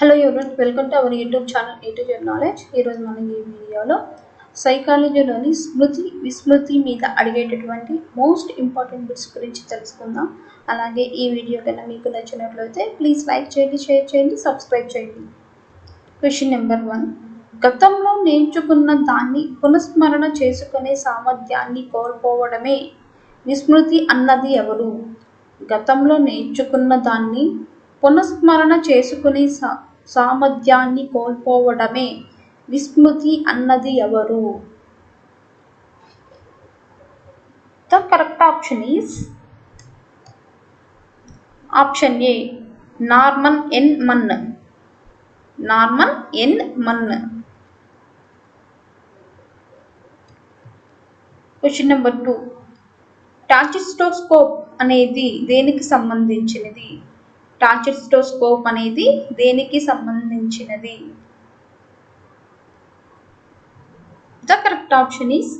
Hello ఎవరి welcome to our YouTube channel A to Z knowledge. ఈరోజు మనం ఈ వీడియోలో సైకాలజీలోని స్మృతి విస్మృతి మీద అడిగేటటువంటి మోస్ట్ ఇంపార్టెంట్ బిట్స్ గురించి తెలుసుకుందాం. అలాగే ఈ వీడియో కన్నా మీకు నచ్చినట్లయితే ప్లీజ్ లైక్ చేయండి, షేర్ చేయండి, సబ్స్క్రైబ్ చేయండి. Question number 1. గతంలో నేర్చుకున్న దాన్ని పునఃస్మరణ చేసుకునే సామర్థ్యాన్ని కోల్పోవడమే విస్మృతి అన్నది ఎవరు? గతంలో నేర్చుకున్న దాన్ని పునఃస్మరణ చేసుకునే సామర్థ్యాన్ని కోల్పోవడమే విస్మృతి అన్నది ఎవరు? The correct option is option A, Norman N Munn. Norman N Mann. Question number 2. Tachistoscope అనేది దేనికి సంబంధించినది? టాచిస్టోస్కోప్ అనేది దేనికి సంబంధించినది? The correct option is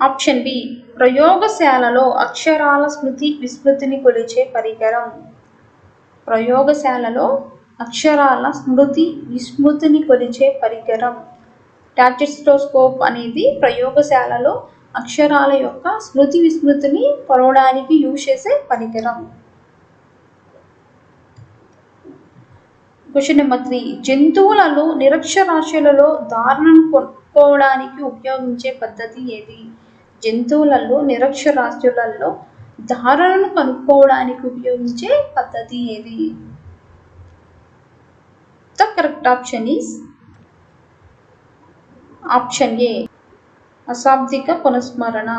option B, ప్రయోగశాలలో అక్షరాల స్మృతి విస్మృతిని కొలిచే పరికరం. ప్రయోగశాలలో అక్షరాల స్మృతి విస్మృతిని కొలిచే పరికరం. టాచిస్టోస్కోప్ అనేది ప్రయోగశాలలో అక్షరాల యొక్క స్మృతి విస్మృతిని కొలవడానికి యూజ్ చేసే పరికరం. Question number 3. జంతువులలో నిరక్షరాస్యులలో ధారణను కనుక్కోవడానికి ఉపయోగించే పద్ధతి ఏది? జంతువులలో నిరక్షరాస్యులలో ధారణను కనుక్కోవడానికి ఉపయోగించే పద్ధతి ఏది? The correct option is option ఏ, అశాబ్దిక పునఃస్మరణ.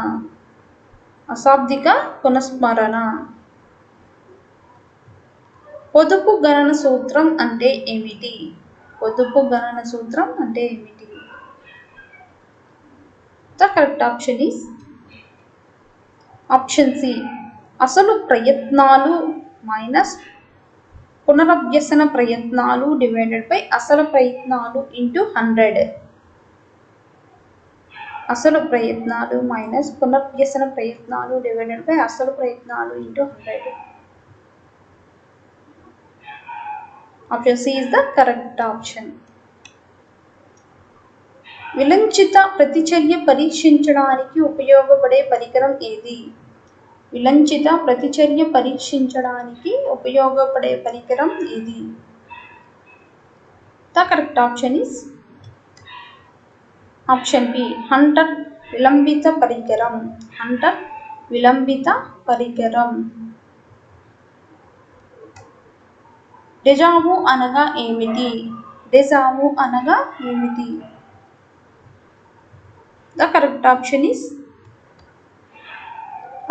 అశాబ్దిక పునఃస్మరణ. పొదుపు గణన సూత్రం అంటే ఏమిటి? పొదుపు గణన సూత్రం అంటే ఏమిటి? The correct option is option C, అసలు ప్రయత్నాలు మైనస్ పునరభ్యసన ప్రయత్నాలు డివైడెడ్ బై అసలు ప్రయత్నాలు ఇంటూ 100. అసలు ప్రయత్నాలు మైనస్ పునరభ్యసన ప్రయత్నాలు డివైడెడ్ బై అసలు ప్రయత్నాలు into 100. Option C is the correct option. విలంచిత ప్రతిచర్య పరీక్షించడానికి ఉపయోగపడే పరికరం ఏది? విలంచిత ప్రతిచర్య పరీక్షించడానికి ఉపయోగపడే పరికరం ఏది? The correct option is option B, Hunter విలంబిత పరికరం. హంటర్ విలంబిత పరికరం. డెజావు అనగా ఏమిటి? డెజావు అనగా ఏమిటి? The correct option is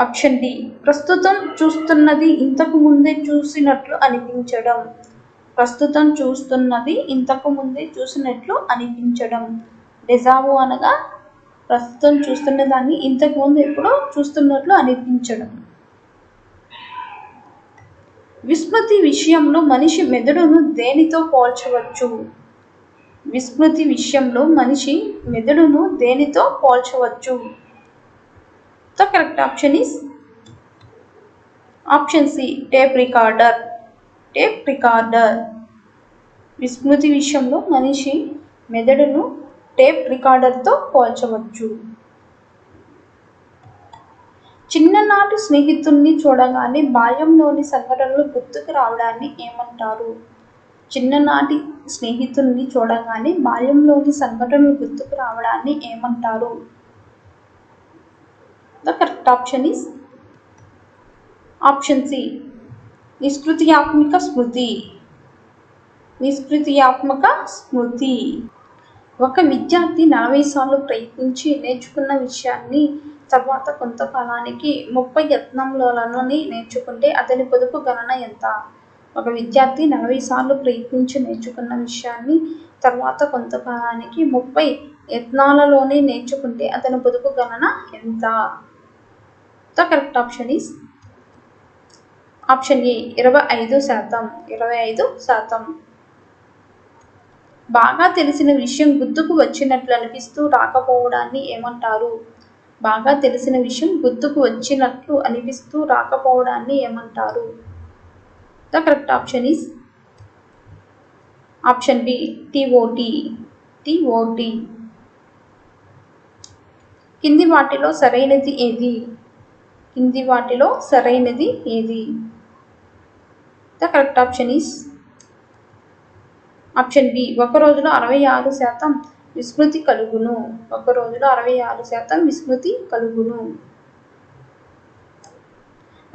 option D, ప్రస్తుతం చూస్తున్నది ఇంతకు ముందే చూసినట్లు అనిపించడం. ప్రస్తుతం చూస్తున్నది ఇంతకు ముందే చూసినట్లు అనిపించడం. డెజావు అనగా ప్రస్తుతం చూస్తున్న దాన్ని ఇంతకు ముందు ఎప్పుడో చూస్తున్నట్లు అనిపించడం. విస్మృతి విషయంలో మనిషి మెదడును దేనితో పోల్చవచ్చు? విస్మృతి విషయంలో మనిషి మెదడును దేనితో పోల్చవచ్చు? The correct option is option C, tape recorder. Tape recorder. విస్మృతి విషయంలో మనిషి మెదడును టేప్ రికార్డర్తో పోల్చవచ్చు. చిన్ననాటి స్నేహితుణ్ణి చూడగానే బాల్యంలోని సంఘటనలు గుర్తుకు రావడాన్ని ఏమంటారు? చిన్ననాటి స్నేహితుణ్ణి చూడగానే బాల్యంలోని సంఘటనలు గుర్తుకు రావడాన్ని ఏమంటారు? The correct option is option C, నిష్కృతియాత్మక స్మృతి. నిష్కృతియాత్మక స్మృతి. ఒక విద్యార్థి 40 సార్లు ప్రయత్నించి నేర్చుకున్న విషయాన్ని తర్వాత కొంతకాలానికి 30 యత్నంలోని నేర్చుకుంటే అతని పొదుపు గణన ఎంత? ఒక విద్యార్థి 40 సార్లు ప్రయత్నించి నేర్చుకున్న విషయాన్ని తర్వాత కొంతకాలానికి 30 యత్నాలలోనే నేర్చుకుంటే అతని పొదుపు గణన ఎంత? The correct option is option ఏ, 25%. 25%. బాగా తెలిసిన విషయం గుర్తుకు వచ్చినట్లు అనిపిస్తూ రాకపోవడాన్ని ఏమంటారు? బాగా తెలిసిన విషయం గుర్తుకు వచ్చినట్లు అనిపిస్తూ రాకపోవడాన్ని ఏమంటారు? The correct option is option B TOT. TOT. కింది వాటిలో సరైనది ఏది? కింది వాటిలో సరైనది ఏది? The correct option is option B. ఒక రోజులో 66% విస్మృతి కలుగును. ఒక రోజులో 66% విస్మృతి కలుగును.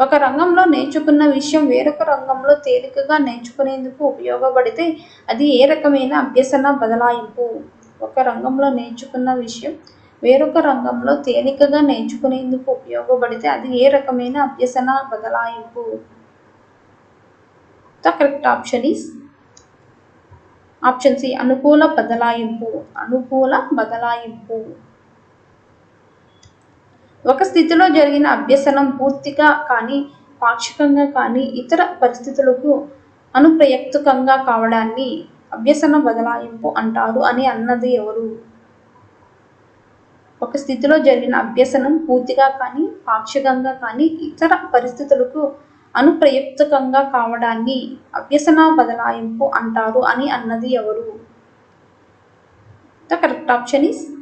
ఒక రంగంలో నేర్చుకున్న విషయం వేరొక రంగంలో తేలికగా నేర్చుకునేందుకు ఉపయోగపడితే అది ఏ రకమైన అభ్యసన బదలాయింపు? ఒక రంగంలో నేర్చుకున్న విషయం వేరొక రంగంలో తేలికగా నేర్చుకునేందుకు ఉపయోగపడితే అది ఏ రకమైన అభ్యసన బదలాయింపు? The correct option is option C అనుకూల బదలాయింపు. అనుకూల బదలాయింపు. ఒక స్థితిలో జరిగిన అభ్యసనం పూర్తిగా కానీ పాక్షికంగా కానీ ఇతర పరిస్థితులకు అనుప్రయుక్తంగా కావడాన్ని అభ్యసన బదలాయింపు అంటారు అని అన్నది ఎవరు? ఒక స్థితిలో జరిగిన అభ్యసనం పూర్తిగా కానీ పాక్షికంగా కానీ ఇతర పరిస్థితులకు అనుప్రయుక్తంగా కావడాన్ని అభ్యసన బదలాయింపు అంటారు అని అన్నది ఎవరు? The correct option is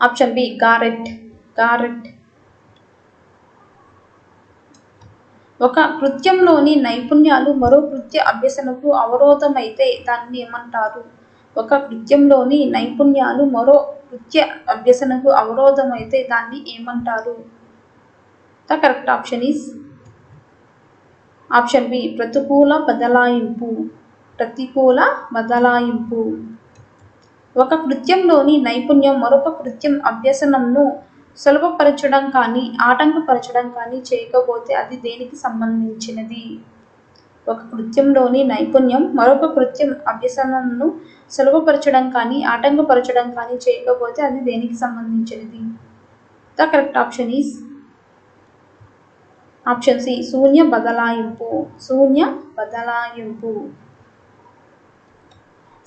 option B Garrett. Garrett. ఒక కృత్యంలోని నైపుణ్యాలు మరో కృత్య అభ్యసనకు అవరోధమైతే దాన్ని ఏమంటారు? ఒక కృత్యంలోని నైపుణ్యాలు మరో కృత్య అభ్యసనకు అవరోధమైతే దాన్ని ఏమంటారు? The correct option is option B ప్రతికూల బదలాయింపు. ప్రతికూల బదలాయింపు. ఒక కృత్యంలోని నైపుణ్యం మరొక కృత్యం అభ్యసనంను సులభపరచడం కానీ ఆటంకపరచడం కానీ చేయకపోతే అది దేనికి సంబంధించినది? ఒక కృత్యంలోని నైపుణ్యం మరొక కృత్యం అభ్యసనంను సులభపరచడం కానీ ఆటంకపరచడం కానీ చేయకపోతే అది దేనికి సంబంధించినది? The correct option is option C శూన్య బదలాయింపు. శూన్య బదలాయింపు.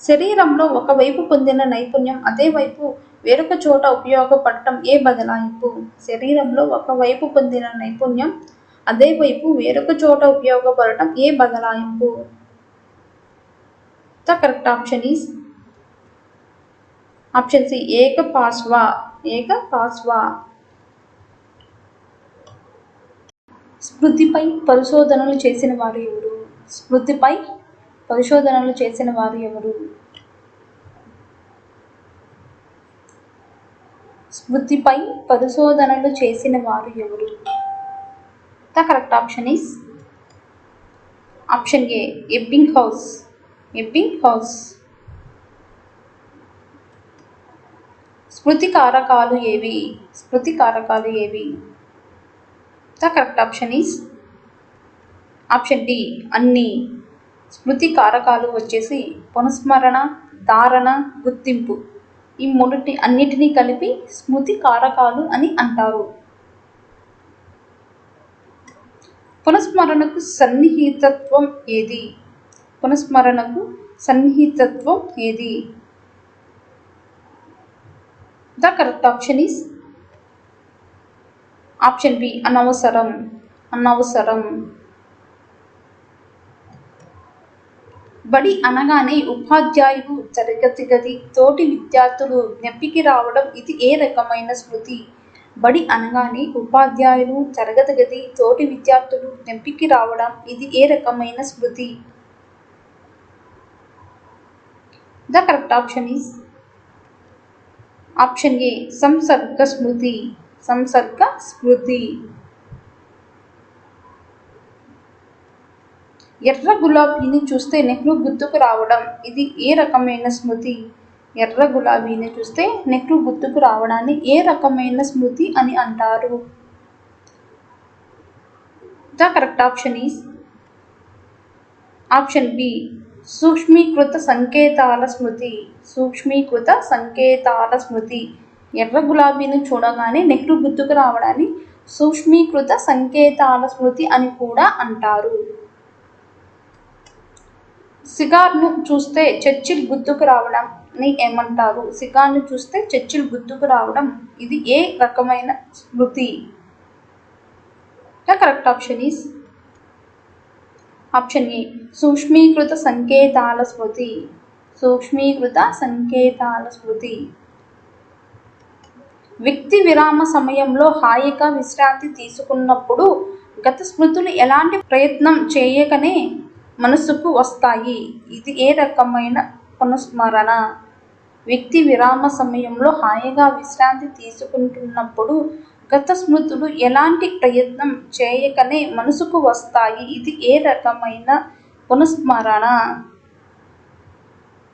శరీరంలో ఒకవైపు పొందిన నైపుణ్యం అదే వైపు వేరొక చోట ఉపయోగపడటం ఏ బదలాయింపు? శరీరంలో ఒకవైపు పొందిన నైపుణ్యం అదే వైపు వేరొక చోట ఉపయోగపడటం ఏ బదలాయింపు? The correct option is option C ఏకపార్శ్వ. ఏకపార్శ్వ. స్మృతిపై పరిశోధనలు చేసిన వారు ఎవరు? స్మృతిపై పరిశోధనలు చేసిన వారు ఎవరు? స్మృతిపై పరిశోధనలు చేసిన వారు ఎవరు? The correct option is option A Ebbinghaus. Ebbinghaus. స్మృతి కారకాలు ఏవి? స్మృతి కారకాలు ఏవి? The correct option is option D అన్ని. స్మృతి కారకాలు వచ్చేసి పునఃస్మరణ, ధారణ, గుర్తింపు. ఈ అన్నిటినీ కలిపి స్మృతి కారకాలు అని అంటారు. పునఃస్మరణకు సన్నిహితత్వం ఏది? పునఃస్మరణకు సన్నిహితత్వం ఏది? The correct option is option B అనవసరం. అనవసరం. బడి అనగానే ఉపాధ్యాయులు తరగతి గది తోటి విద్యార్థులు జ్ఞప్తికి రావడం ఇది ఏ రకమైన స్మృతి? బడి అనగానే ఉపాధ్యాయులు తరగతి గది తోటి విద్యార్థులు జ్ఞప్తికి రావడం ఇది ఏ రకమైన స్మృతి? The correct option is option A సంసర్గ స్మృతి. సంసర్గ స్మృతి. ఎర్ర గులాబీని చూస్తే నెహ్రూ గుర్తుకు రావడం ఇది ఏ రకమైన స్మృతి? ఎర్ర గులాబీని చూస్తే నెహ్రూ గుర్తుకు రావడాన్ని ఏ రకమైన స్మృతి అని అంటారు? The correct option is option B సూక్ష్మీకృత సంకేతాల స్మృతి. సూక్ష్మీకృత సంకేతాల స్మృతి. ఎర్ర గులాబీని చూడగానే నెహ్రూ గుర్తుకు రావడాన్ని సూక్ష్మీకృత సంకేతాల స్మృతి అని కూడా అంటారు. సిగార్ను చూస్తే చర్చిల్ గుర్తుకు రావడాన్ని ఏమంటారు? సిగార్ను చూస్తే చర్చిల్ గుర్తుకు రావడం ఇది ఏ రకమైన స్మృతి? The correct option is option A సూక్ష్మీకృత సంకేతాల స్మృతి. సూక్ష్మీకృత సంకేతాల స్మృతి. వ్యక్తి విరామ సమయంలో హాయిగా విశ్రాంతి తీసుకున్నప్పుడు గత స్మృతులు ఎలాంటి ప్రయత్నం చేయకనే మనసుకు వస్తాయి. ఇది ఏ రకమైన పునఃస్మరణ? వ్యక్తి విరామ సమయంలో హాయిగా విశ్రాంతి తీసుకుంటున్నప్పుడు గత స్మృతులు ఎలాంటి ప్రయత్నం చేయకనే మనసుకు వస్తాయి. ఇది ఏ రకమైన పునఃస్మరణ?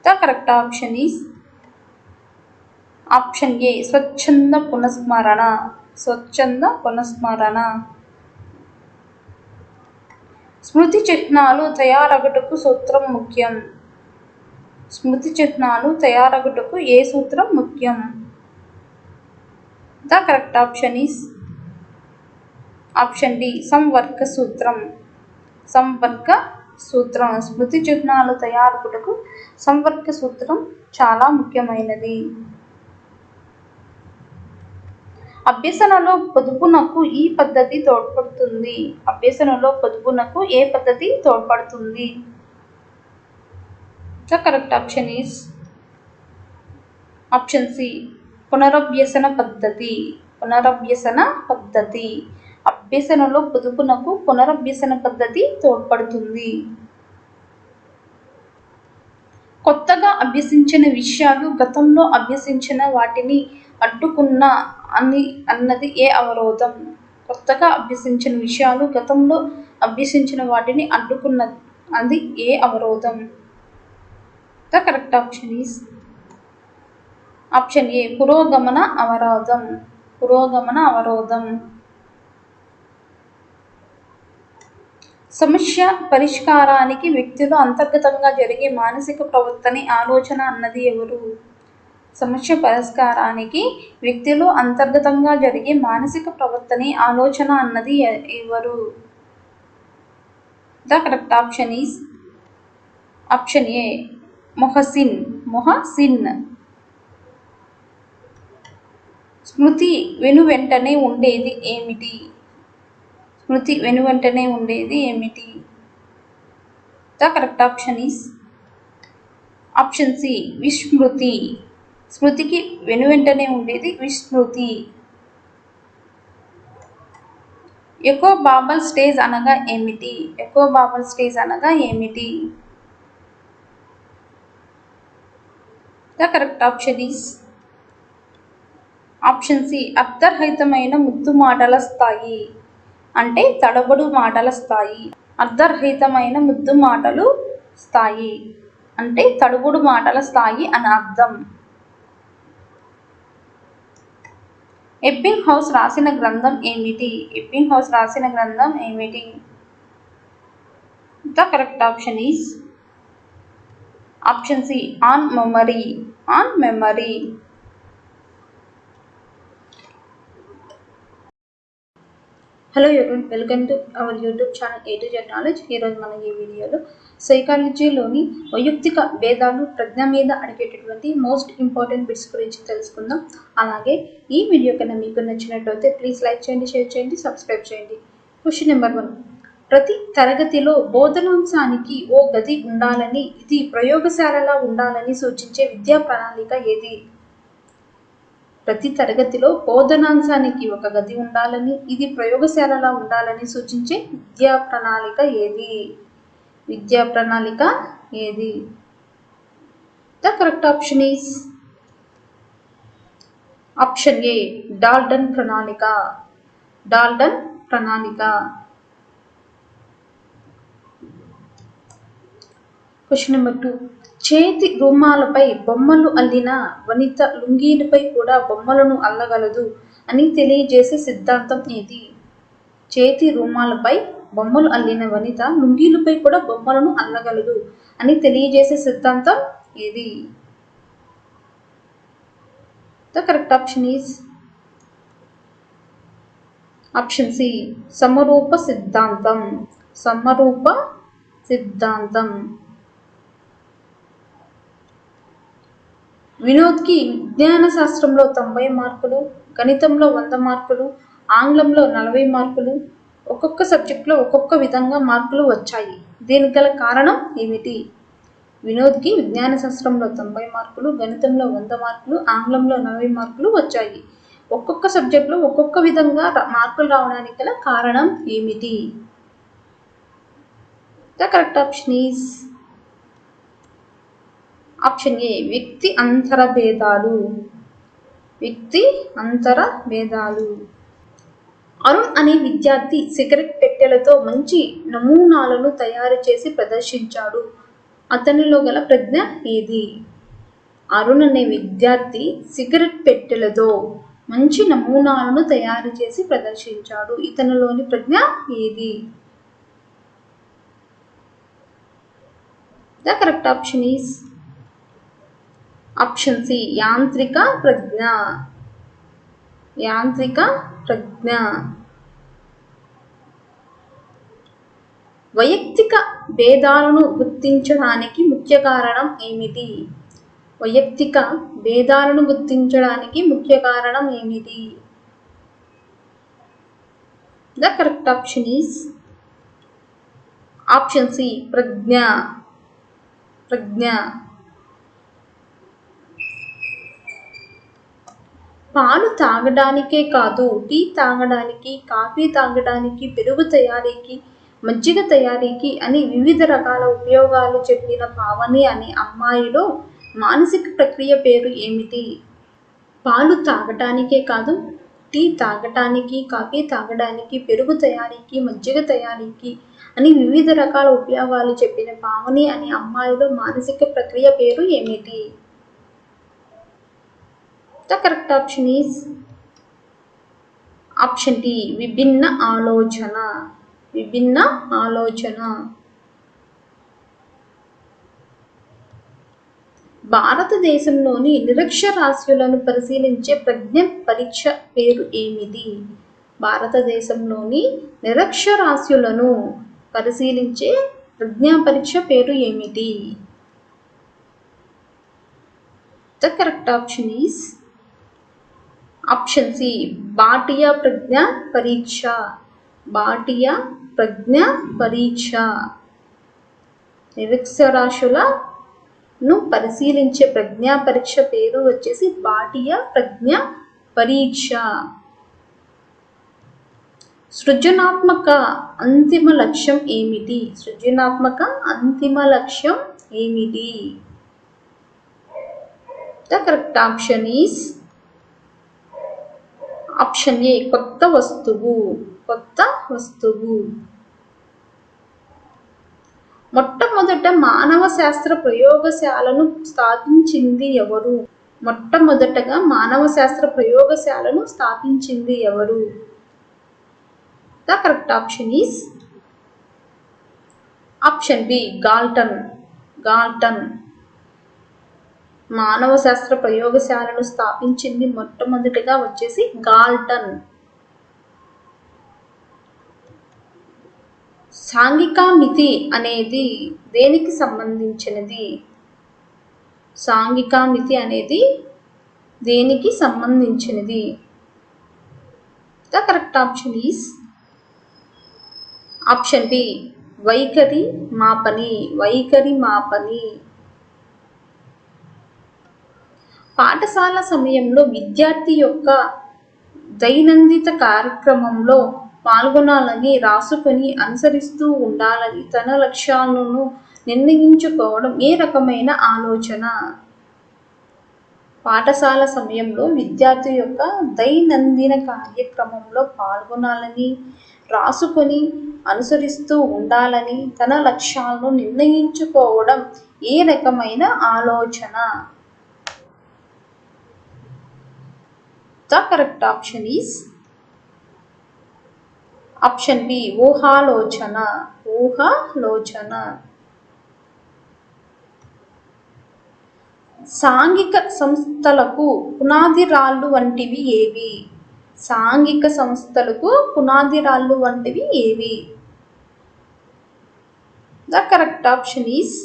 The correct option is option A స్వచ్ఛంద పునఃస్మరణ. స్వచ్ఛంద పునఃస్మరణ. స్మృతి చిహ్నాలు తయారగుటకు సూత్రం ముఖ్యం. స్మృతి చిహ్నాలు తయారగుటకు ఏ సూత్రం ముఖ్యం? The correct option is option D సంవర్గ సూత్రం. సంవర్గ సూత్రం. స్మృతి చిహ్నాలు తయారగుటకు సంవర్గ సూత్రం చాలా ముఖ్యమైనది. అభ్యసనలో పొదుపునకు ఈ పద్ధతి తోడ్పడుతుంది. అభ్యసనలో పొదుపునకు ఏ పద్ధతి తోడ్పడుతుంది? The correct option is option C పునరభ్యసన పద్ధతి. పునరభ్యసన పద్ధతి. అభ్యసనలో పొదుపునకు పునరభ్యసన పద్ధతి తోడ్పడుతుంది. కొత్తగా అభ్యసించిన విషయాలు గతంలో అభ్యసించిన వాటిని అడ్డుకున్న అన్నది ఏ అవరోధం? కొత్తగా అభ్యసించిన విషయాలు గతంలో అభ్యసించిన వాటిని అడ్డుకున్నది ఏ అవరోధం? The correct option is option A పురోగమన అవరోధం. పురోగమన అవరోధం. సమస్య పరిష్కారానికి వ్యక్తిలో అంతర్గతంగా జరిగే మానసిక ప్రవర్తన ఆలోచన అన్నది ఎవరు? సమస్య పరిష్కారానికి వ్యక్తిలో అంతర్గతంగా జరిగే మానసిక ప్రవర్తన ఆలోచన అన్నది ఎవరు? The correct option is option A Mohsin. Mohsin. స్మృతి వెనువెంటనే ఉండేది ఏమిటి? స్మృతి వెనువెంటనే ఉండేది ఏమిటి? The correct option is option C విస్మృతి. స్మృతికి వెనువెంటనే ఉండేది విస్మృతి. ఎకో బాబల్ స్టేజ్ అనగా ఏమిటి? ఎకో బాబల్ స్టేజ్ అనగా ఏమిటి? The correct option is option C అర్ధరహితమైన ముద్దు మాటల స్థాయి. అంటే తడబడు మాటల స్థాయి. అర్ధరహితమైన ముద్దు మాటలు స్థాయి అంటే తడుబుడు మాటల స్థాయి అని అర్థం. ఎబ్బింగ్ హౌస్ రాసిన గ్రంథం ఏమిటి? ఎబ్బింగ్ హౌస్ రాసిన గ్రంథం ఏమిటి? The correct option is option C on memory. On memory. Hello everyone, welcome to our YouTube channel A to Z knowledge. ఈరోజు మనం ఈ వీడియోలో సైకాలజీలోని వైయక్తిక భేదాలు ప్రజ్ఞ మీద అడిగేటటువంటి మోస్ట్ ఇంపార్టెంట్ బిట్స్ గురించి తెలుసుకుందాం. అలాగే ఈ వీడియో కన్నా మీకు నచ్చినట్లయితే ప్లీజ్ లైక్ చేయండి, షేర్ చేయండి, సబ్స్క్రైబ్ చేయండి. Question number 1. ప్రతి తరగతిలో బోధనాంశానికి ఓ గది ఉండాలని, ఇది ప్రయోగశాలలా ఉండాలని సూచించే విద్యా ప్రణాళిక ఏది? ప్రతి తరగతిలో బోధనాంశానికి ఒక గది ఉండాలని, ఇది ప్రయోగశాలలా ఉండాలని సూచించే విద్యా ప్రణాళిక ఏది? విద్యా ప్రణాళిక ఏది? The correct option is option A Dalton ప్రణాళిక. డాల్టన్ ప్రణాళిక. Question number 2. చేతి రుమాలపై బొమ్మలు అల్లిన వనిత లుంగీలపై కూడా బొమ్మలను అల్లగలదు అని తెలియజేసే సిద్ధాంతం ఏది? చేతి రుమాలపై బొమ్మలు అల్లిన వనిత లుంగీలపై కూడా బొమ్మలను అల్లగలదు అని తెలియజేసే సిద్ధాంతం ఏది? The correct option is option C సమరూప సిద్ధాంతం. సమరూప సిద్ధాంతం. వినోద్కి విజ్ఞాన శాస్త్రంలో 90 మార్కులు, గణితంలో 100 మార్కులు, ఆంగ్లంలో 40 మార్కులు, ఒక్కొక్క సబ్జెక్టులో ఒక్కొక్క విధంగా మార్కులు వచ్చాయి. దీనికి గల కారణం ఏమిటి? వినోద్కి విజ్ఞాన శాస్త్రంలో 90 మార్కులు, గణితంలో 100 మార్కులు, ఆంగ్లంలో 40 మార్కులు వచ్చాయి. ఒక్కొక్క సబ్జెక్టులో ఒక్కొక్క విధంగా మార్కులు రావడానికి గల కారణం ఏమిటి? The correct option is option A, వ్యక్తి అంతర భేదాలు. వ్యక్తి అంతర భేదాలు. అరుణ్ అనే విద్యార్థి సిగరెట్ పెట్టెలతో మంచి నమూనాలను తయారు చేసి ప్రదర్శించాడు. అతనిలో గల ప్రజ్ఞ ఏది? అరుణ్ అనే విద్యార్థి సిగరెట్ పెట్టెలతో మంచి నమూనాలను తయారు చేసి ప్రదర్శించాడు. ఇతనిలోని ప్రజ్ఞ ఏది? The correct option is option C, యాంత్రిక ప్రజ్ఞ. యాంత్రిక ప్రజ్ఞ. వైయక్తిక భేదాలను గుర్తించడానికి ముఖ్య కారణం ఏమిటి? వైయక్తిక భేదాలను గుర్తించడానికి ముఖ్య కారణం ఏమిటి? The correct option is option C, ప్రజ్ఞ. ప్రజ్ఞ. పాలు తాగడానికే కాదు, టీ తాగడానికి, కాఫీ తాగడానికి, పెరుగు తయారీకి, మజ్జిగ తయారీకి అని వివిధ రకాల ఉపయోగాలు చెప్పిన పావని అనే అమ్మాయిలో మానసిక ప్రక్రియ పేరు ఏమిటి? పాలు తాగటానికే కాదు, టీ తాగటానికి, కాఫీ తాగడానికి, పెరుగు తయారీకి, మజ్జిగ తయారీకి అని వివిధ రకాల ఉపయోగాలు చెప్పిన పావని అనే అమ్మాయిలో మానసిక ప్రక్రియ పేరు ఏమిటి? The correct option is option D, విభిన్న ఆలోచన. విభిన్న ఆలోచన. భారతదేశంలోని నిరక్షరాస్యులను పరిశీలించే ప్రజ్ఞ పరీక్ష పేరు ఏమిటి? భారతదేశంలోని నిరక్షరాస్యులను పరిశీలించే ప్రజ్ఞా పరీక్ష పేరు ఏమిటి? The correct option is option C, Bhatia ప్రజ్ఞా పరీక్ష. భాటియా ప్రజ్ఞా పరీక్ష. నిరక్షరాస్యులను పరిశీలించే ప్రజ్ఞా పరీక్ష పేరు వచ్చేసి భాటియా ప్రజ్ఞా పరీక్ష. సృజనాత్మక అంతిమ లక్ష్యం ఏమిటి? సృజనాత్మక అంతిమ లక్ష్యం ఏమిటి? The correct option is option ఏ, కొత్త వస్తువు. కొత్త వస్తువు. మొట్టమొదట మానవ శాస్త్ర ప్రయోగశాలను స్థాపించింది ఎవరు? మొట్టమొదటగా మానవ శాస్త్ర ప్రయోగశాలను స్థాపించింది ఎవరు? The correct option is option B, Galton. Galton. మానవ శాస్త్ర ప్రయోగశాలను స్థాపించింది మొట్టమొదటిగా వచ్చేసి గాల్టన్. సాంఘిక మితి అనేది దేనికి సంబంధించినది? సాంఘిక మితి అనేది దేనికి సంబంధించినది? The correct option is option B, వైఖరి మాపని. వైఖరి మాపని. పాఠశాల సమయంలో విద్యార్థి యొక్క దైనందిన కార్యక్రమంలో పాల్గొనాలని, రాసుకొని అనుసరిస్తూ ఉండాలని, తన లక్ష్యాలను నిర్ణయించుకోవడం ఏ రకమైన ఆలోచన? పాఠశాల సమయంలో విద్యార్థి యొక్క దైనందిన కార్యక్రమంలో పాల్గొనాలని, రాసుకొని అనుసరిస్తూ ఉండాలని, తన లక్ష్యాలను నిర్ణయించుకోవడం ఏ రకమైన ఆలోచన? The correct option is option B, ఊహాలోచన. ఊహాలోచన. సాంఘిక సంస్థలకు పునాది రాళ్ళు వంటివి ఏవి? సాంఘిక సంస్థలకు పునాది రాళ్ళు వంటివి ఏవి? The correct option is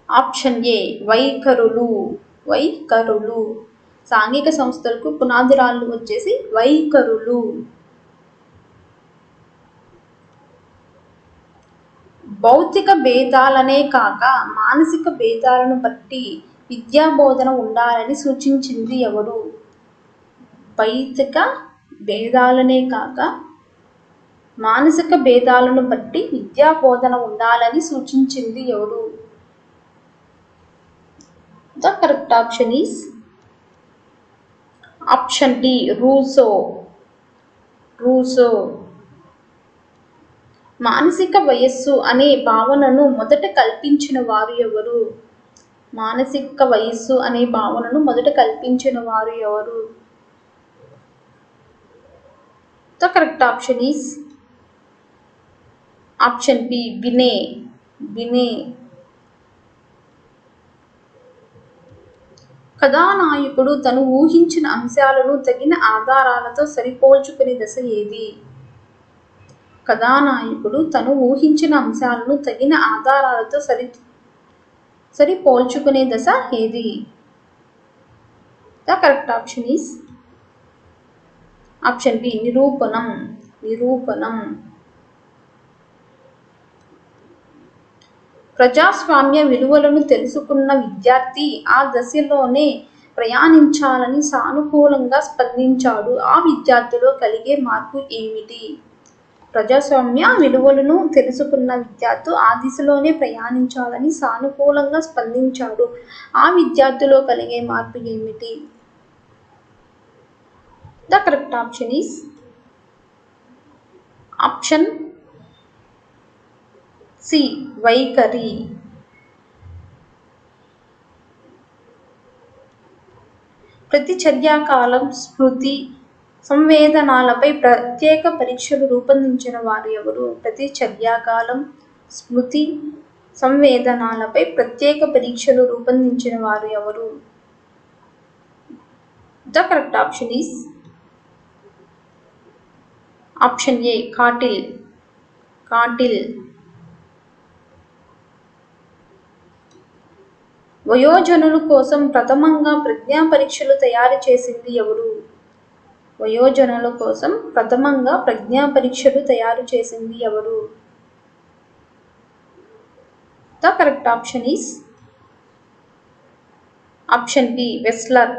option ఏ, వైఖరులు. వైఖరులు. సాంఘిక సంస్థలకు పునాది రాళ్ళు వచ్చేసి వైఖరులు. భౌతిక భేదాలనే కాక మానసిక భేదాలను బట్టి విద్యాబోధన ఉండాలని సూచించింది ఎవరు? భౌతిక భేదాలనే కాక మానసిక భేదాలను బట్టి విద్యాబోధన ఉండాలని సూచించింది ఎవరు? The correct option is option D, Rousseau. మానసిక వయస్సు అనే భావనను మొదట కల్పించిన వారు ఎవరు? మానసిక వయస్సు అనే భావనను మొదట కల్పించిన వారు ఎవరు? The correct option is option B, Binet. కథానాయకుడు తను ఊహించిన అంశాలను తగిన ఆధారాలతో సరిపోల్చుకునే దశ ఏది? కథానాయకుడు తను ఊహించిన అంశాలను తగిన ఆధారాలతో సరిపోల్చుకునే దశ ఏది? The correct option is option B, నిరూపణం. ప్రజాస్వామ్య విలువలను తెలుసుకున్న విద్యార్థి ఆ దశలోనే ప్రయాణించాలని సానుకూలంగా స్పందించాడు. ఆ విద్యార్థిలో కలిగే మార్పు ఏమిటి? ప్రజాస్వామ్య విలువలను తెలుసుకున్న విద్యార్థి ఆ దిశలోనే ప్రయాణించాలని సానుకూలంగా స్పందించాడు. ఆ విద్యార్థిలో కలిగే మార్పు ఏమిటి? The correct option is option C, వైఖరి. ప్రతిచర్యాకాలం, స్మృతి, సంవేదనాలపై ప్రత్యేక పరీక్షలు రూపొందించిన వారు ఎవరు? ప్రతిచర్యాకాలం, స్మృతి, సంవేదనాలపై ప్రత్యేక పరీక్షలు రూపొందించిన వారు ఎవరు? The correct option is option A, Cattell. వయోజనుల కోసం ప్రథమంగా ప్రజ్ఞా పరీక్షలు తయారు చేసింది ఎవరు? వయోజనుల కోసం ప్రథమంగా ప్రజ్ఞా పరీక్షలు తయారు చేసింది ఎవరు? The correct option is option B, Wechsler.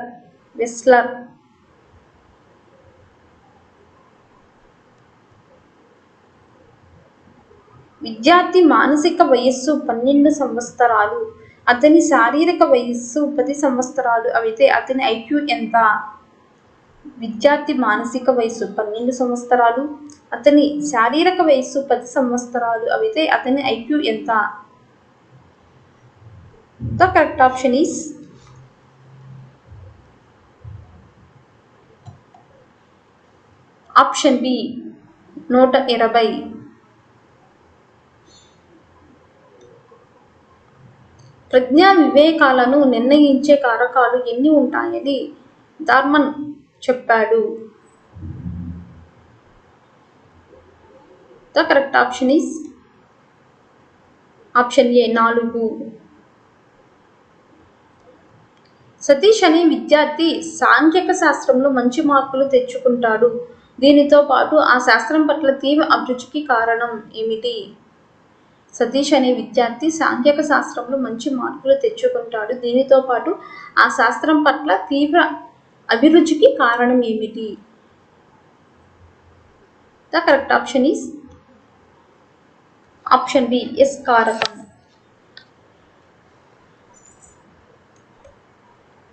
విద్యార్థి మానసిక వయస్సు 12 సంవత్సరాలు, అతని శారీరక వయస్సు 10 సంవత్సరాలు అయితే అతని ఐక్యూ ఎంత? విద్యార్థి మానసిక వయస్సు 12 సంవత్సరాలు, అతని శారీరక వయస్సు 10 సంవత్సరాలు అయితే అతని ఐక్యూ ఎంత? The correct option is option B, 120. ప్రజ్ఞా వివేకాలను నిర్ణయించే కారకాలు ఎన్ని ఉంటాయని డార్మన్ చెప్పాడు? The correct option is option A, 4. Satish అనే విద్యార్థి సాంఖ్యక శాస్త్రంలో మంచి మార్కులు తెచ్చుకుంటాడు. దీనితో పాటు ఆ శాస్త్రం పట్ల తీవ్ర అభిరుచికి కారణం ఏమిటి? సతీష్ అనే విద్యార్థి సాంఖ్యక శాస్త్రంలో మంచి మార్కులు తెచ్చుకుంటాడు. దీనితో పాటు ఆ శాస్త్రం పట్ల తీవ్ర అభిరుచికి కారణం ఏమిటి? The correct option is option B, S కారకం.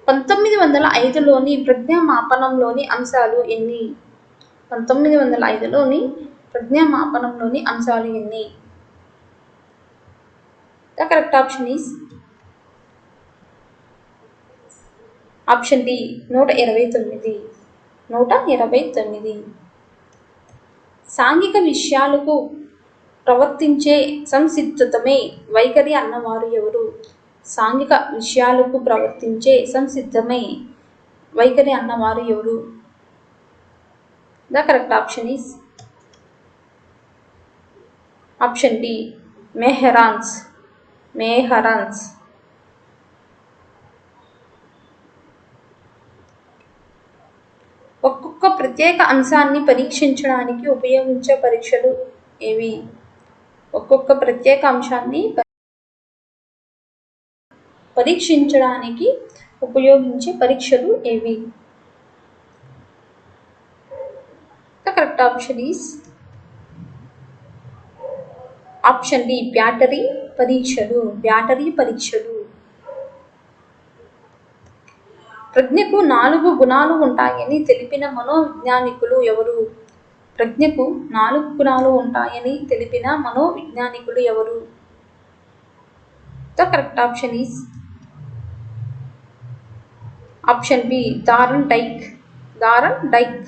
1905లోని ప్రజ్ఞామాపనంలోని అంశాలు ఎన్ని? 1905లోని ప్రజ్ఞామాపనంలోని అంశాలు ఎన్ని? The correct option is option D, 129. సాంఘిక విషయాలకు ప్రవర్తించే సంసిద్ధతమే వైఖరి అన్నవారు ఎవరు? సాంఘిక విషయాలకు ప్రవర్తించే సంసిద్ధమే వైఖరి అన్నవారు ఎవరు? The correct option is option D, మెహరాన్స్. ఒక్కొక్క ప్రత్యేక అంశాన్ని పరీక్షించడానికి ఉపయోగించే పరీక్షలు ఏవి? ఒక్కొక్క ప్రత్యేక అంశాన్ని పరీక్షించడానికి ఉపయోగించే పరీక్షలు ఏవి? The correct option is option D battery పరీక్షలు. ప్రజ్ఞకు 4 గుణాలు ఉంటాయని తెలిపిన మనోవిజ్ఞానికులు ఎవరు? ప్రజ్ఞకు 4 గుణాలు ఉంటాయని తెలిపిన మనోవిజ్ఞానికులు ఎవరు? The correct option is option B Thorndike.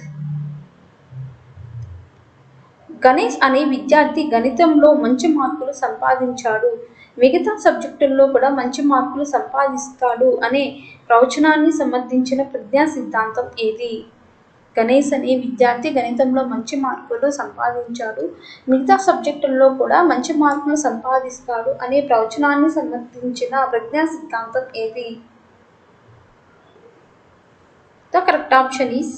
Ganesh అనే విద్యార్థి గణితంలో మంచి మార్కులు సంపాదించాడు, మిగతా సబ్జెక్టుల్లో కూడా మంచి మార్కులు సంపాదిస్తాడు అనే ప్రవచనాన్ని సమర్థించిన ప్రజ్ఞా సిద్ధాంతం ఏది? గణేష్ అనే విద్యార్థి గణితంలో మంచి మార్కులు సంపాదించాడు, మిగతా సబ్జెక్టుల్లో కూడా మంచి మార్కులు సంపాదిస్తాడు అనే ప్రవచనాన్ని సమర్థించిన ప్రజ్ఞా సిద్ధాంతం ఏది? The correct option is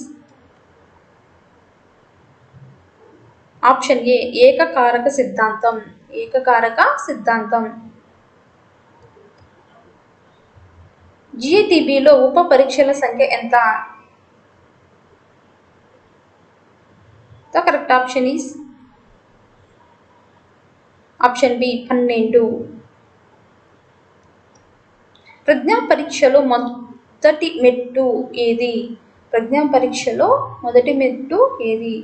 option A ఏకకారక సిద్ధాంతం. జిటిబిలో ఉప పరీక్షల సంఖ్య ఎంత? The correct option is option B 12. ప్రజ్ఞా పరీక్షలో మొదటి మెట్టు ఏది?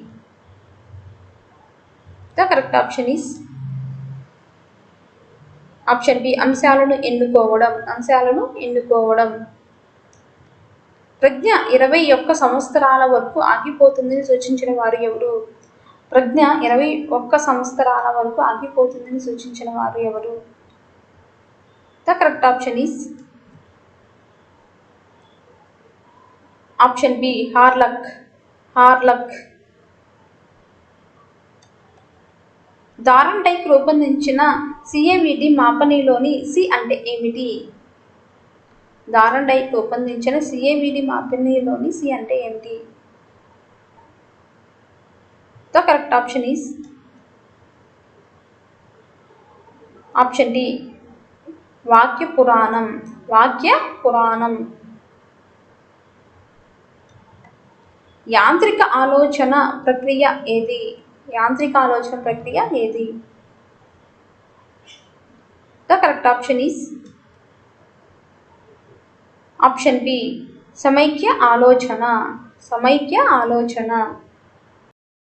The correct option is option B అంశాలను ఎన్నుకోవడం. ప్రజ్ఞ 21 సంవత్సరాల వరకు ఆగిపోతుందని సూచించిన వారు ఎవరు? ప్రజ్ఞ 21 సంవత్సరాల వరకు ఆగిపోతుందని సూచించిన వారు ఎవరు? The correct option is option B Hurlock. Thorndike రూపొందించిన సిఏవిడి మాపనిలోని సి అంటే ఏమిటి? దారన్ డైక్ రూపొందించిన సిఏవిడి మాపనిలోని సి అంటే ఏమిటి? The correct option is option D వాక్య పురాణం. యాంత్రిక ఆలోచన ప్రక్రియ ఏది? The correct option is option B సమైక్య ఆలోచన.